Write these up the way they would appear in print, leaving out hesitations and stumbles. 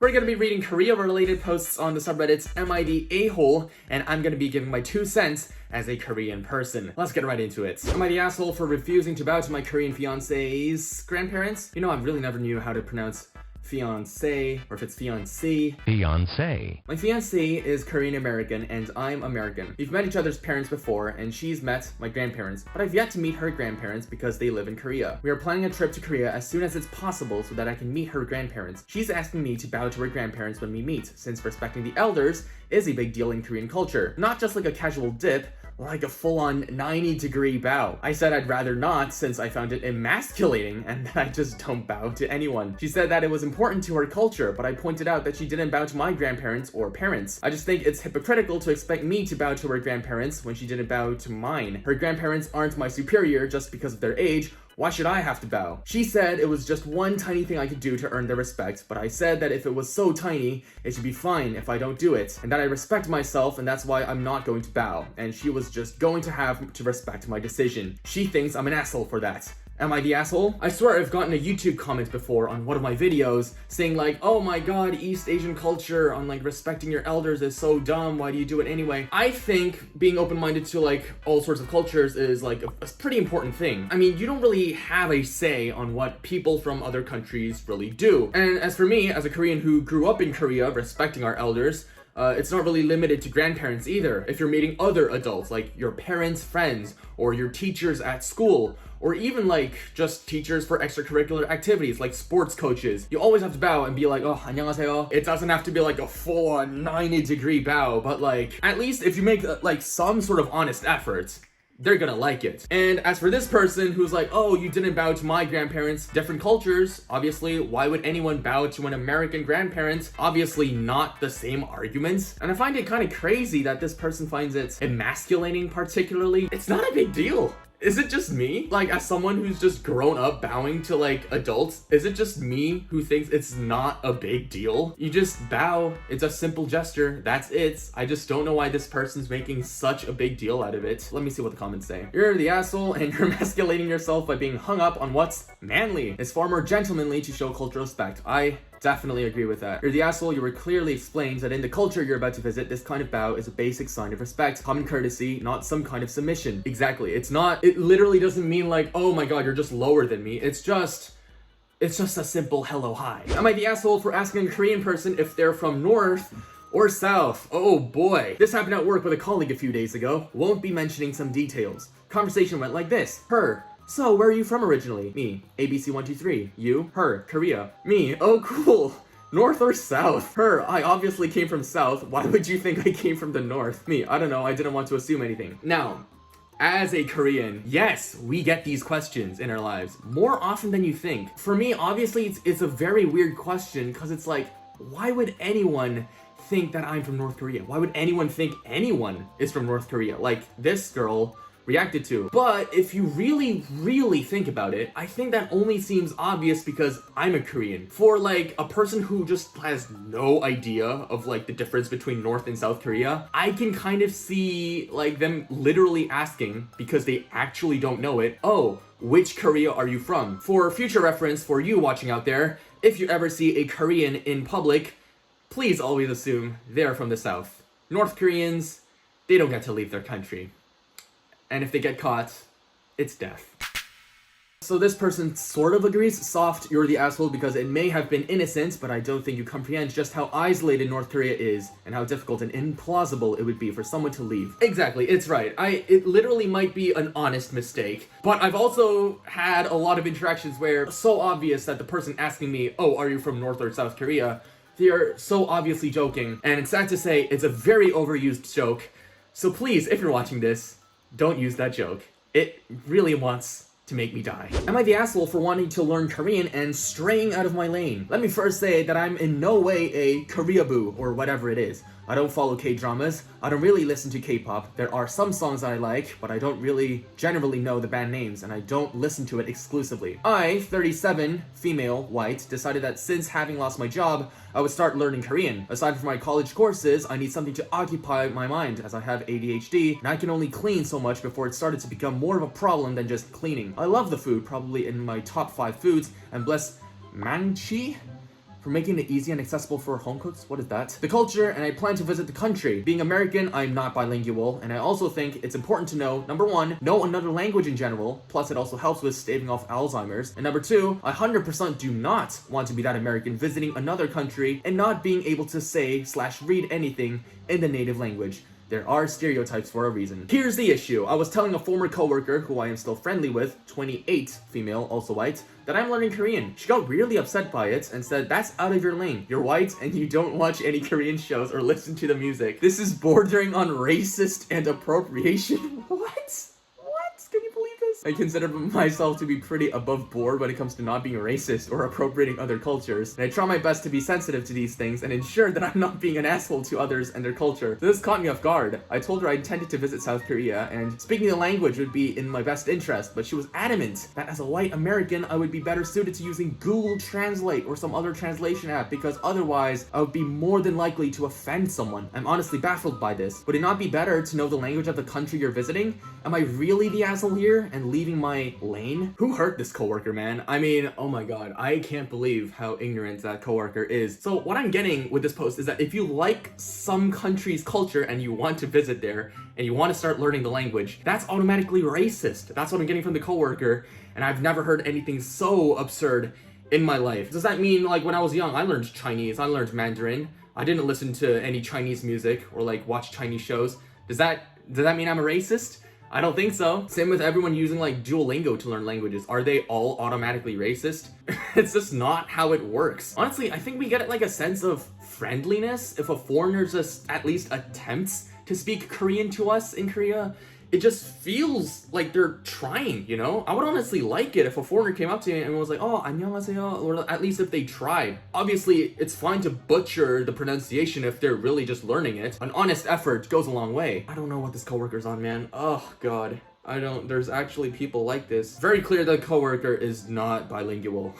We're gonna be reading Korea-related posts on the subreddits MIDAhole, and I'm gonna be giving my 2 cents as a Korean person. Let's get right into it. Am I the asshole for refusing to bow to my Korean fiance's grandparents? You know, I really never knew how to pronounce fiancé, or if it's fiancee. Fiancé. My fiancée is Korean American and I'm American. We've met each other's parents before and she's met my grandparents, but I've yet to meet her grandparents because they live in Korea. We are planning a trip to Korea as soon as it's possible so that I can meet her grandparents. She's asking me to bow to her grandparents when we meet, since respecting the elders is a big deal in Korean culture. Not just like a casual dip, like a full-on 90-degree bow. I said I'd rather not since I found it emasculating and that I just don't bow to anyone. She said that it was important to her culture, but I pointed out that she didn't bow to my grandparents or parents. I just think it's hypocritical to expect me to bow to her grandparents when she didn't bow to mine. Her grandparents aren't my superior just because of their age. Why should I have to bow? She said it was just one tiny thing I could do to earn their respect, but I said that if it was so tiny, it should be fine if I don't do it, and that I respect myself and that's why I'm not going to bow, and she was just going to have to respect my decision. She thinks I'm an asshole for that. Am I the asshole? I swear I've gotten a YouTube comment before on one of my videos saying like, oh my god, East Asian culture on like respecting your elders is so dumb, why do you do it anyway? I think being open-minded to like all sorts of cultures is like a pretty important thing. I mean, you don't really have a say on what people from other countries really do. And as for me, as a Korean who grew up in Korea respecting our elders, it's not really limited to grandparents either. If you're meeting other adults, like your parents' friends, or your teachers at school, or even like just teachers for extracurricular activities, like sports coaches, you always have to bow and be like, oh, 안녕하세요. It doesn't have to be like a full-on 90-degree bow, but like, at least if you make like some sort of honest effort, they're gonna like it. And as for this person who's like, oh, you didn't bow to my grandparents, different cultures, obviously, why would anyone bow to an American grandparent? Obviously not the same arguments. And I find it kind of crazy that this person finds it emasculating particularly. It's not a big deal. Is it just me? Like, as someone who's just grown up bowing to, like, adults, is it just me who thinks it's not a big deal? You just bow. It's a simple gesture. That's it. I just don't know why this person's making such a big deal out of it. Let me see what the comments say. You're the asshole and you're emasculating yourself by being hung up on what's manly. It's far more gentlemanly to show cultural respect. I definitely agree with that. You're the asshole. You were clearly explained that in the culture you're about to visit, this kind of bow is a basic sign of respect, common courtesy, not some kind of submission. Exactly. It literally doesn't mean like, oh my god, you're just lower than me. It's just a simple hello, hi. Am I the asshole for asking a Korean person if they're from North or South? Oh boy. This happened at work with a colleague a few days ago. Won't be mentioning some details. Conversation went like this. Her. So, where are you from originally? Me. ABC123. You. Her. Korea. Me. Oh, cool. North or South? Her. I obviously came from South. Why would you think I came from the North? Me. I don't know. I didn't want to assume anything. Now, as a Korean, yes, we get these questions in our lives more often than you think. For me, obviously, it's a very weird question because it's like, why would anyone think that I'm from North Korea? Why would anyone think anyone is from North Korea? Like this girl reacted to. But if you really think about it, I think that only seems obvious because I'm a Korean. For like a person who just has no idea of like the difference between North and South Korea, I can kind of see like them literally asking, because they actually don't know it, oh, which Korea are you from? For future reference for you watching out there, if you ever see a Korean in public, please always assume they're from the South. North Koreans, they don't get to leave their country. And if they get caught, it's death. So this person sort of agrees. Soft, you're the asshole because it may have been innocent, but I don't think you comprehend just how isolated North Korea is and how difficult and implausible it would be for someone to leave. Exactly, it's right. It literally might be an honest mistake, but I've also had a lot of interactions where it's so obvious that the person asking me, oh, are you from North or South Korea? They are so obviously joking, and it's sad to say it's a very overused joke. So please, if you're watching this, don't use that joke. It really wants to make me die. Am I the asshole for wanting to learn Korean and straying out of my lane? Let me first say that I'm in no way a Koreaboo or whatever it is. I don't follow K-dramas. I don't really listen to K-pop. There are some songs that I like, but I don't really generally know the band names, and I don't listen to it exclusively. I, 37, female, white, decided that since having lost my job, I would start learning Korean. Aside from my college courses, I need something to occupy my mind, as I have ADHD, and I can only clean so much before it started to become more of a problem than just cleaning. I love the food, probably in my top 5 foods, and bless manchi For making it easy and accessible for home cooks? What is that? The culture, and I plan to visit the country. Being American, I'm not bilingual, and I also think it's important to know, number one, know another language in general, plus it also helps with staving off Alzheimer's, and number two, I 100% do not want to be that American visiting another country and not being able to say/read anything in the native language. There are stereotypes for a reason. Here's the issue. I was telling a former coworker, who I am still friendly with, 28, female, also white, that I'm learning Korean. She got really upset by it and said, that's out of your lane. You're white and you don't watch any Korean shows or listen to the music. This is bordering on racist and appropriation. What? Can you believe this? I consider myself to be pretty above board when it comes to not being racist or appropriating other cultures, and I try my best to be sensitive to these things and ensure that I'm not being an asshole to others and their culture. So this caught me off guard. I told her I intended to visit South Korea and speaking the language would be in my best interest, but she was adamant that as a white American, I would be better suited to using Google Translate or some other translation app because otherwise I would be more than likely to offend someone. I'm honestly baffled by this. Would it not be better to know the language of the country you're visiting? Am I really the asshole here and leaving my lane? Who hurt this coworker, man? I mean, oh my god, I can't believe how ignorant that coworker is. So what I'm getting with this post is that if you like some country's culture and you want to visit there and you want to start learning the language, that's automatically racist. That's what I'm getting from the coworker, and I've never heard anything so absurd in my life. Does that mean, like, when I was young, I learned Chinese, I learned Mandarin, I didn't listen to any Chinese music or like watch Chinese shows? Does that mean I'm a racist? I don't think so. Same with everyone using like Duolingo to learn languages. Are they all automatically racist? It's just not how it works. Honestly, I think we get like a sense of friendliness if a foreigner just at least attempts to speak Korean to us in Korea. It just feels like they're trying, you know? I would honestly like it if a foreigner came up to me and was like, oh, 안녕하세요, or at least if they tried. Obviously, it's fine to butcher the pronunciation if they're really just learning it. An honest effort goes a long way. I don't know what this coworker's on, man. Oh, God. There's actually people like this. Very clear that coworker is not bilingual.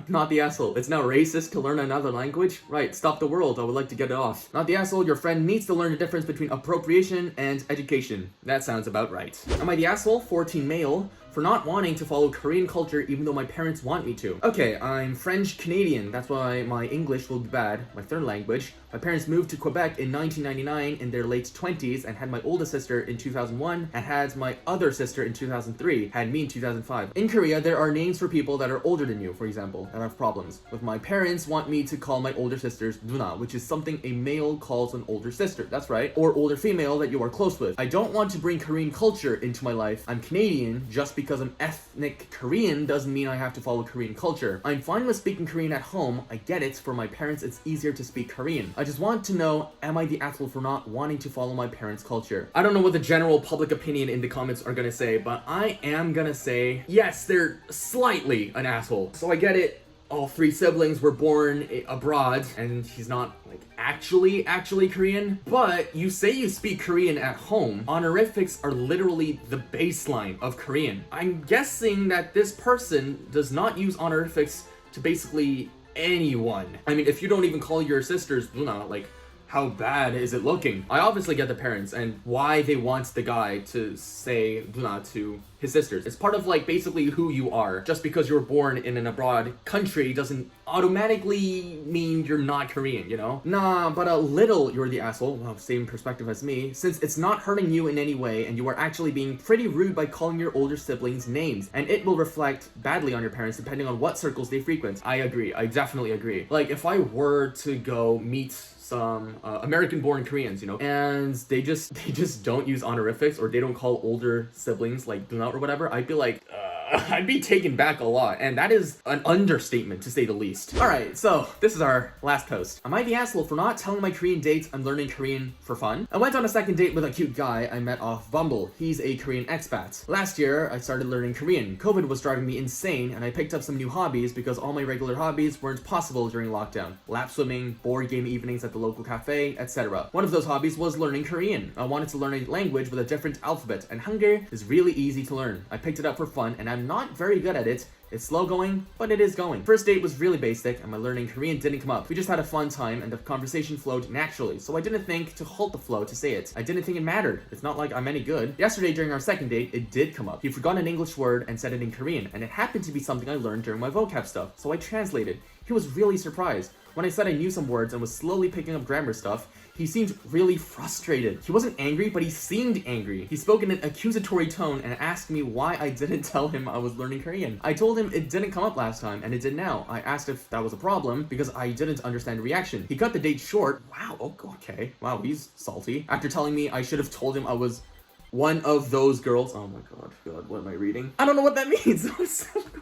Not the asshole. It's now racist to learn another language? Right, stop the world, I would like to get it off. Not the asshole, your friend needs to learn the difference between appropriation and education. That sounds about right. Am I the asshole? 14 male. For not wanting to follow Korean culture even though my parents want me to. Okay, I'm French Canadian, that's why my English will be bad, my third language. My parents moved to Quebec in 1999 in their late 20s and had my oldest sister in 2001 and had my other sister in 2003, had me in 2005. In Korea, there are names for people that are older than you, for example, that have problems. But my parents want me to call my older sisters 누나, which is something a male calls an older sister, that's right, or older female that you are close with. I don't want to bring Korean culture into my life. I'm Canadian just because I'm ethnic Korean doesn't mean I have to follow Korean culture. I'm fine with speaking Korean at home. I get it. For my parents, it's easier to speak Korean. I just want to know, am I the asshole for not wanting to follow my parents' culture? I don't know what the general public opinion in the comments are gonna say, but I am gonna say, yes, they're slightly an asshole. So I get it. All three siblings were born abroad, and he's not like actually Korean, but you say you speak Korean at home. Honorifics are literally the baseline of Korean. I'm guessing that this person does not use honorifics to basically anyone. I mean, if you don't even call your sisters 누나, like, how bad is it looking? I obviously get the parents and why they want the guy to say 누나 to his sisters. It's part of like basically who you are. Just because you were born in an abroad country doesn't automatically mean you're not Korean, you know? Nah, but a little you're the asshole. Well, same perspective as me. Since it's not hurting you in any way and you are actually being pretty rude by calling your older siblings names. And it will reflect badly on your parents depending on what circles they frequent. I agree. I definitely agree. Like if I were to go meet some American-born Koreans, you know, and they just don't use honorifics or they don't call older siblings like 누나 or whatever, I'd be like, I'd be taken back a lot, and that is an understatement to say the least. Alright, so this is our last post. Am I the asshole for not telling my Korean dates I'm learning Korean for fun? I went on a second date with a cute guy I met off Bumble. He's a Korean expat. Last year, I started learning Korean. COVID was driving me insane, and I picked up some new hobbies because all my regular hobbies weren't possible during lockdown. Lap swimming, board game evenings at the local cafe, etc. One of those hobbies was learning Korean. I wanted to learn a language with a different alphabet, and Hangul is really easy to learn. I picked it up for fun, and I'm not very good at it. It's slow going, but it is going. First date was really basic, and my learning Korean didn't come up. We just had a fun time, and the conversation flowed naturally, so I didn't think to halt the flow to say it. I didn't think it mattered. It's not like I'm any good. Yesterday, during our second date, it did come up. He forgot an English word and said it in Korean, and it happened to be something I learned during my vocab stuff, so I translated. He was really surprised. When I said I knew some words and was slowly picking up grammar stuff, he seemed really frustrated. He wasn't angry, but he seemed angry. He spoke in an accusatory tone and asked me why I didn't tell him I was learning Korean. I told him it didn't come up last time, and it did now. I asked if that was a problem, because I didn't understand the reaction. He cut the date short. Wow, okay. Wow, he's salty. After telling me I should have told him I was one of those girls. Oh my god, what am I reading? I don't know what that means.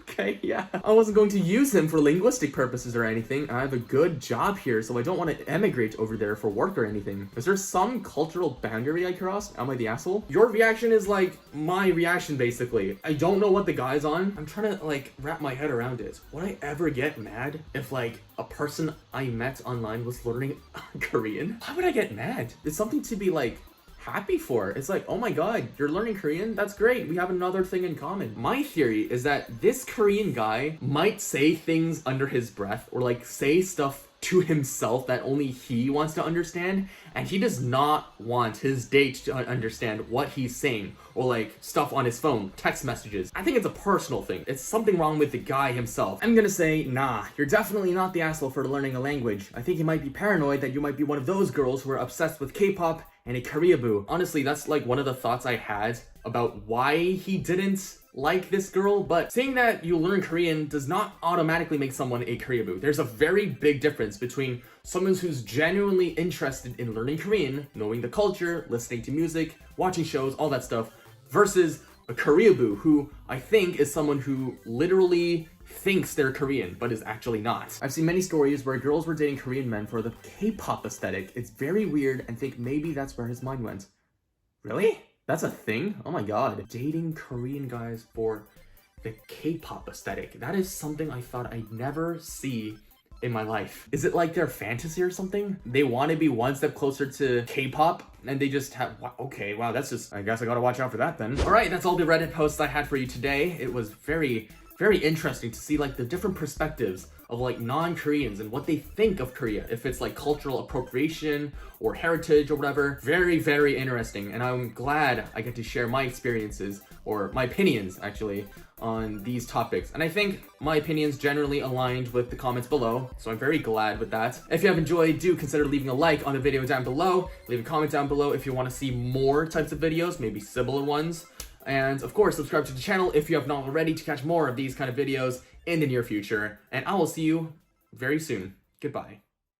Okay, yeah. I wasn't going to use him for linguistic purposes or anything. I have a good job here, so I don't want to emigrate over there for work or anything. Is there some cultural boundary I crossed? Am I the asshole? Your reaction is like my reaction, basically. I don't know what the guy's on. I'm trying to like wrap my head around it. Would I ever get mad if like a person I met online was learning Korean? Why would I get mad? It's something to be like happy for. It's like, oh my god, you're learning Korean? That's great. We have another thing in common. My theory is that this Korean guy might say things under his breath or like say stuff to himself that only he wants to understand, and he does not want his date to understand what he's saying or like stuff on his phone, text messages. I think it's a personal thing. It's something wrong with the guy himself. I'm gonna say, nah, you're definitely not the asshole for learning a language. I think you might be paranoid that you might be one of those girls who are obsessed with K-pop and a Koreaboo. Honestly, that's like one of the thoughts I had about why he didn't like this girl, but saying that you learn Korean does not automatically make someone a Koreaboo. There's a very big difference between someone who's genuinely interested in learning Korean, knowing the culture, listening to music, watching shows, all that stuff, versus a Koreaboo, who I think is someone who literally thinks they're Korean, but is actually not. I've seen many stories where girls were dating Korean men for the K-pop aesthetic. It's very weird and think maybe that's where his mind went. Really? That's a thing? Oh my god. Dating Korean guys for the K-pop aesthetic. That is something I thought I'd never see in my life. Is it like their fantasy or something? They want to be one step closer to K-pop and they just have, okay, wow, that's just, I guess I gotta watch out for that then. All right, that's all the Reddit posts I had for you today. It was very interesting to see like the different perspectives of like non-Koreans and what they think of Korea, if it's like cultural appropriation or heritage or whatever. Very interesting, and I'm glad I get to share my experiences, or my opinions actually, on these topics. And I think my opinions generally aligned with the comments below, so I'm very glad with that. If you have enjoyed, do consider leaving a like on the video down below. Leave a comment down below if you want to see more types of videos, maybe similar ones. And of course, subscribe to the channel if you have not already to catch more of these kind of videos in the near future. And I will see you very soon. Goodbye.